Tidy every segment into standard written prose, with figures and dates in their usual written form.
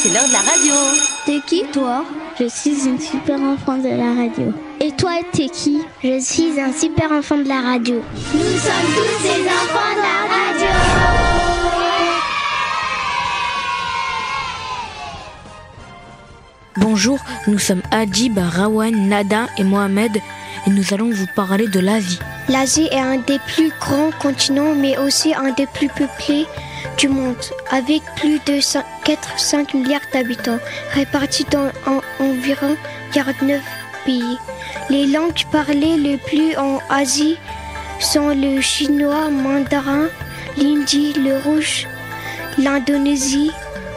c'est l'heure de la radio. T'es qui toi? Je suis une super enfant de la radio. Et toi, t'es qui? Je suis un super enfant de la radio. Nous sommes tous des enfants de la radio. Bonjour, nous sommes Adjib, Rawan, Nada et Mohamed et nous allons vous parler de l'Asie. L'Asie est un des plus grands continents mais aussi un des plus peuplés du monde, avec plus de 4-5 milliards d'habitants, répartis dans environ 49 pays. Les langues parlées les plus en Asie sont le chinois, mandarin, l'hindi, le russe, l'Indonésie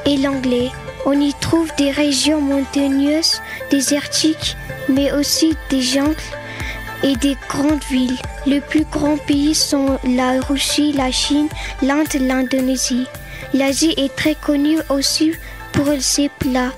et l'anglais. On y trouve des régions montagneuses, désertiques, mais aussi des jungles et des grandes villes. Les plus grands pays sont la Russie, la Chine, l'Inde et l'Indonésie. L'Asie est très connue aussi pour ses plats,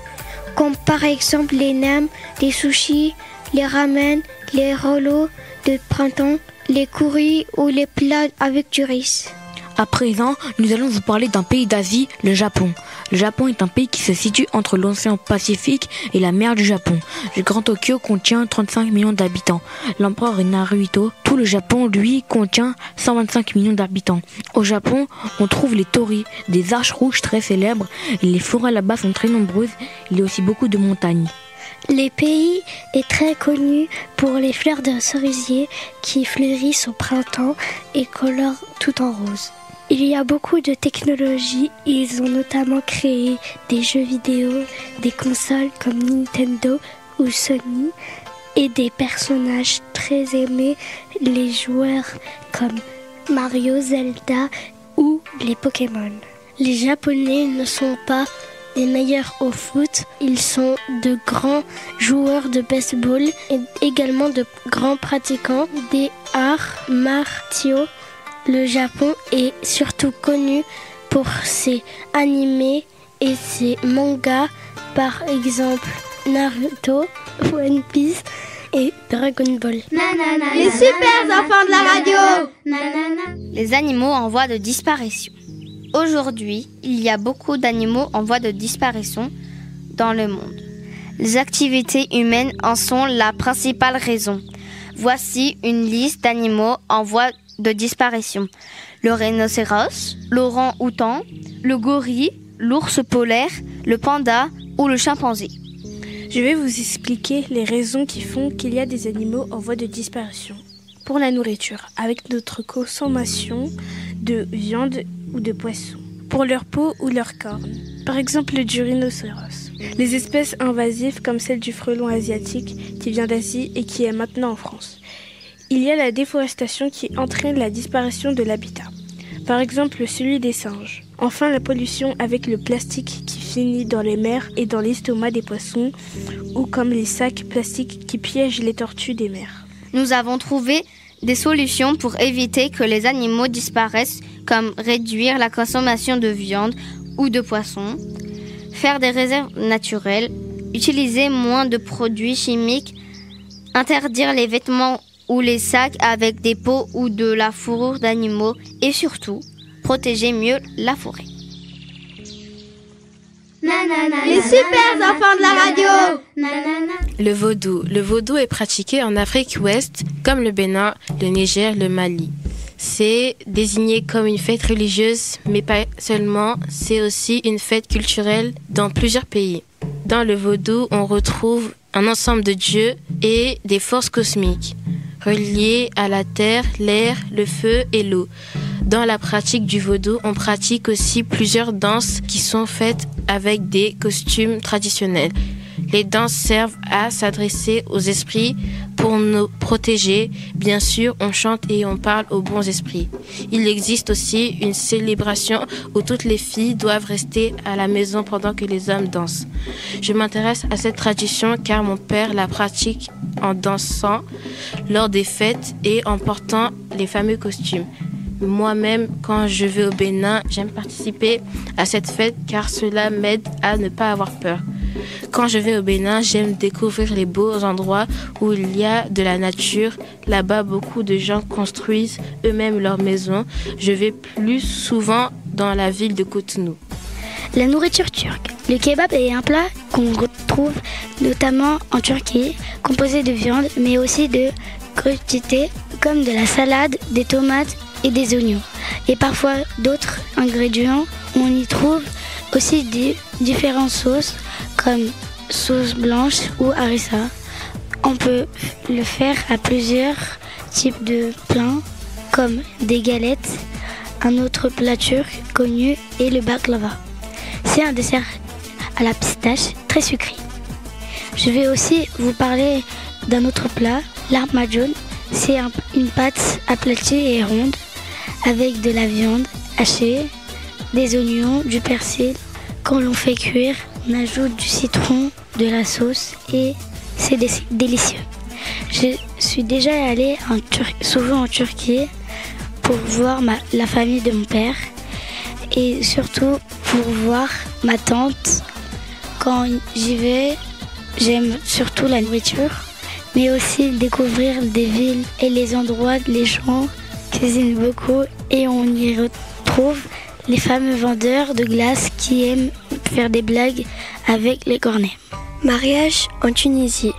comme par exemple les nems, les sushis, les ramen, les rouleaux de printemps, les currys ou les plats avec du riz. À présent, nous allons vous parler d'un pays d'Asie, le Japon. Le Japon est un pays qui se situe entre l'océan Pacifique et la mer du Japon. Le Grand Tokyo contient 35 millions d'habitants. L'empereur est Naruhito. Tout le Japon, lui, contient 125 millions d'habitants. Au Japon, on trouve les torii, des arches rouges très célèbres. Les forêts là-bas sont très nombreuses. Il y a aussi beaucoup de montagnes. Le pays est très connu pour les fleurs de cerisier qui fleurissent au printemps et colorent tout en rose. Il y a beaucoup de technologies. Ils ont notamment créé des jeux vidéo, des consoles comme Nintendo ou Sony et des personnages très aimés, les joueurs comme Mario, Zelda ou les Pokémon. Les Japonais ne sont pas les meilleurs au foot. Ils sont de grands joueurs de baseball et également de grands pratiquants des arts martiaux. Le Japon est surtout connu pour ses animés et ses mangas, par exemple Naruto, One Piece et Dragon Ball. Nanana, les super enfants de la radio. Nanana. Les animaux en voie de disparition. Aujourd'hui, il y a beaucoup d'animaux en voie de disparition dans le monde. Les activités humaines en sont la principale raison. Voici une liste d'animaux en voie de disparition. Le rhinocéros, l'orang-outan, le gorille, l'ours polaire, le panda ou le chimpanzé. Je vais vous expliquer les raisons qui font qu'il y a des animaux en voie de disparition. Pour la nourriture, avec notre consommation de viande ou de poisson. Pour leur peau ou leurs cornes. Par exemple du rhinocéros. Les espèces invasives comme celle du frelon asiatique qui vient d'Asie et qui est maintenant en France. Il y a la déforestation qui entraîne la disparition de l'habitat. Par exemple celui des singes. Enfin la pollution avec le plastique qui finit dans les mers et dans l'estomac des poissons ou comme les sacs plastiques qui piègent les tortues des mers. Nous avons trouvé des solutions pour éviter que les animaux disparaissent, comme réduire la consommation de viande ou de poissons, faire des réserves naturelles, utiliser moins de produits chimiques, interdire les vêtements ou les sacs avec des peaux ou de la fourrure d'animaux et surtout, protéger mieux la forêt. Nanana, les super enfants de la radio. Nanana. Le vaudou. Le vaudou est pratiqué en Afrique ouest, comme le Bénin, le Niger, le Mali. C'est désigné comme une fête religieuse, mais pas seulement, c'est aussi une fête culturelle dans plusieurs pays. Dans le vaudou, on retrouve un ensemble de dieux et des forces cosmiques, reliées à la terre, l'air, le feu et l'eau. Dans la pratique du vaudou, on pratique aussi plusieurs danses qui sont faites avec des costumes traditionnels. Les danses servent à s'adresser aux esprits pour nous protéger. Bien sûr, on chante et on parle aux bons esprits. Il existe aussi une célébration où toutes les filles doivent rester à la maison pendant que les hommes dansent. Je m'intéresse à cette tradition car mon père la pratique en dansant lors des fêtes et en portant les fameux costumes. Moi-même, quand je vais au Bénin, j'aime participer à cette fête car cela m'aide à ne pas avoir peur. Quand je vais au Bénin, j'aime découvrir les beaux endroits où il y a de la nature. Là-bas, beaucoup de gens construisent eux-mêmes leurs maisons. Je vais plus souvent dans la ville de Cotonou. La nourriture turque. Le kebab est un plat qu'on retrouve notamment en Turquie, composé de viande, mais aussi de crudités comme de la salade, des tomates et des oignons. Et parfois d'autres ingrédients. On y trouve aussi différentes sauces comme sauce blanche ou harissa. On peut le faire à plusieurs types de plats comme des galettes. Un autre plat turc connu est le baklava. C'est un dessert à la pistache très sucré. Je vais aussi vous parler d'un autre plat, lahmacun. C'est une pâte aplatie et ronde avec de la viande hachée, des oignons, du persil. Quand l'on fait cuire, on ajoute du citron, de la sauce et c'est délicieux. Je suis déjà allée souvent en Turquie pour voir la famille de mon père et surtout pour voir ma tante. Quand j'y vais, j'aime surtout la nourriture, mais aussi découvrir des villes et les endroits. Les gens cuisinent beaucoup et on y retrouve les fameux vendeurs de glace qui aiment faire des blagues avec les cornets. Mariage en Tunisie.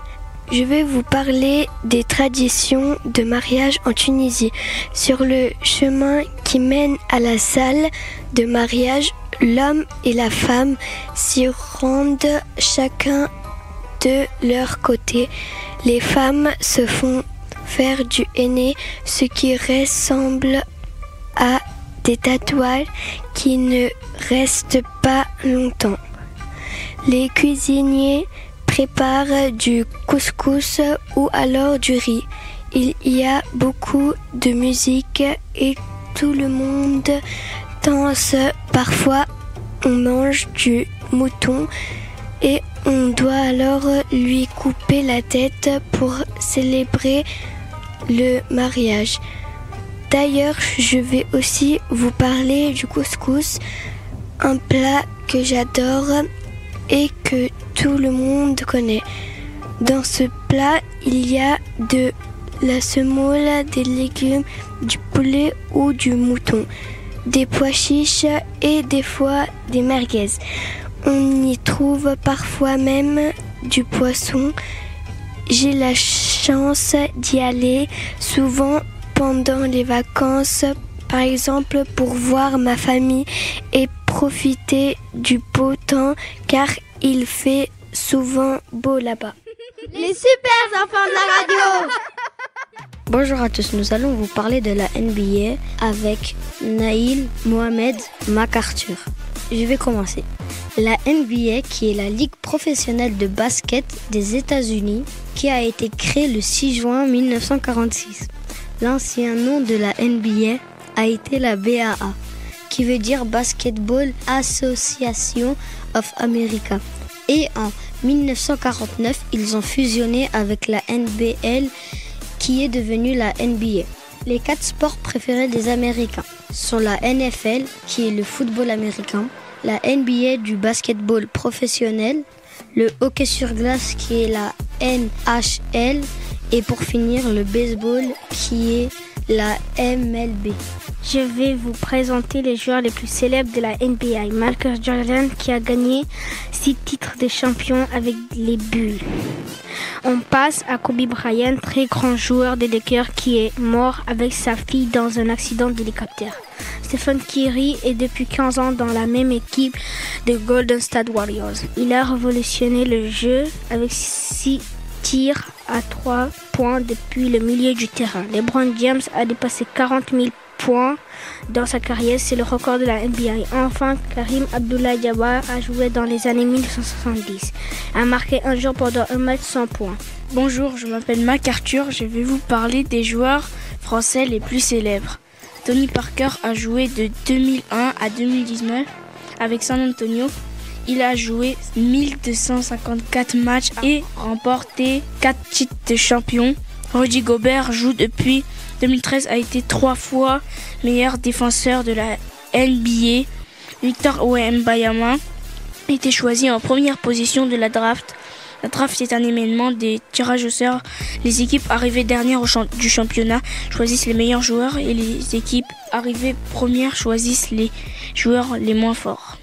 Je vais vous parler des traditions de mariage en Tunisie. Sur le chemin qui mène à la salle de mariage, l'homme et la femme s'y rendent chacun de leur côté. Les femmes se font faire du henné, ce qui ressemble à des tatouages qui ne restent pas longtemps. Les cuisiniers préparent du couscous ou alors du riz. Il y a beaucoup de musique et tout le monde danse. Parfois, on mange du mouton et on doit alors lui couper la tête pour célébrer le mariage. D'ailleurs, je vais aussi vous parler du couscous, un plat que j'adore et que tout le monde connaît. Dans ce plat, il y a de la semoule, des légumes, du poulet ou du mouton, des pois chiches et des fois des merguez. On y trouve parfois même du poisson. J'ai la chance d'y aller souvent pendant les vacances, par exemple pour voir ma famille et profiter du beau temps car il fait souvent beau là-bas. Les super enfants de la radio. Bonjour à tous, nous allons vous parler de la NBA avec Naïl Mohamed MacArthur. Je vais commencer. La NBA, qui est la ligue professionnelle de basket des États-Unis, qui a été créée le 6 juin 1946. L'ancien nom de la NBA a été la BAA, qui veut dire Basketball Association of America. Et en 1949, ils ont fusionné avec la NBL, qui est devenue la NBA. Les 4 sports préférés des Américains sont la NFL, qui est le football américain, la NBA du basketball professionnel, le hockey sur glace qui est la NHL et pour finir le baseball qui est la MLB. Je vais vous présenter les joueurs les plus célèbres de la NBA. Michael Jordan qui a gagné 6 titres de champion avec les Bulls. On passe à Kobe Bryant, très grand joueur des Lakers qui est mort avec sa fille dans un accident d'hélicoptère. Stephen Curry est depuis 15 ans dans la même équipe des Golden State Warriors. Il a révolutionné le jeu avec 6 tirs à 3 points depuis le milieu du terrain. LeBron James a dépassé 40 000 points dans sa carrière, c'est le record de la NBA. Enfin, Karim Abdul-Jabbar a joué dans les années 1970. A marqué un jour pendant un match 100 points. Bonjour, je m'appelle MacArthur, je vais vous parler des joueurs français les plus célèbres. Tony Parker a joué de 2001 à 2019 avec San Antonio. Il a joué 1254 matchs et remporté 4 titres de champion. Rudy Gobert joue depuis 2013, a été 3 fois meilleur défenseur de la NBA. Victor Wembanyama a été choisi en première position de la draft. La draft est un événement des tirages au sort. Les équipes arrivées dernières du championnat choisissent les meilleurs joueurs et les équipes arrivées premières choisissent les joueurs les moins forts.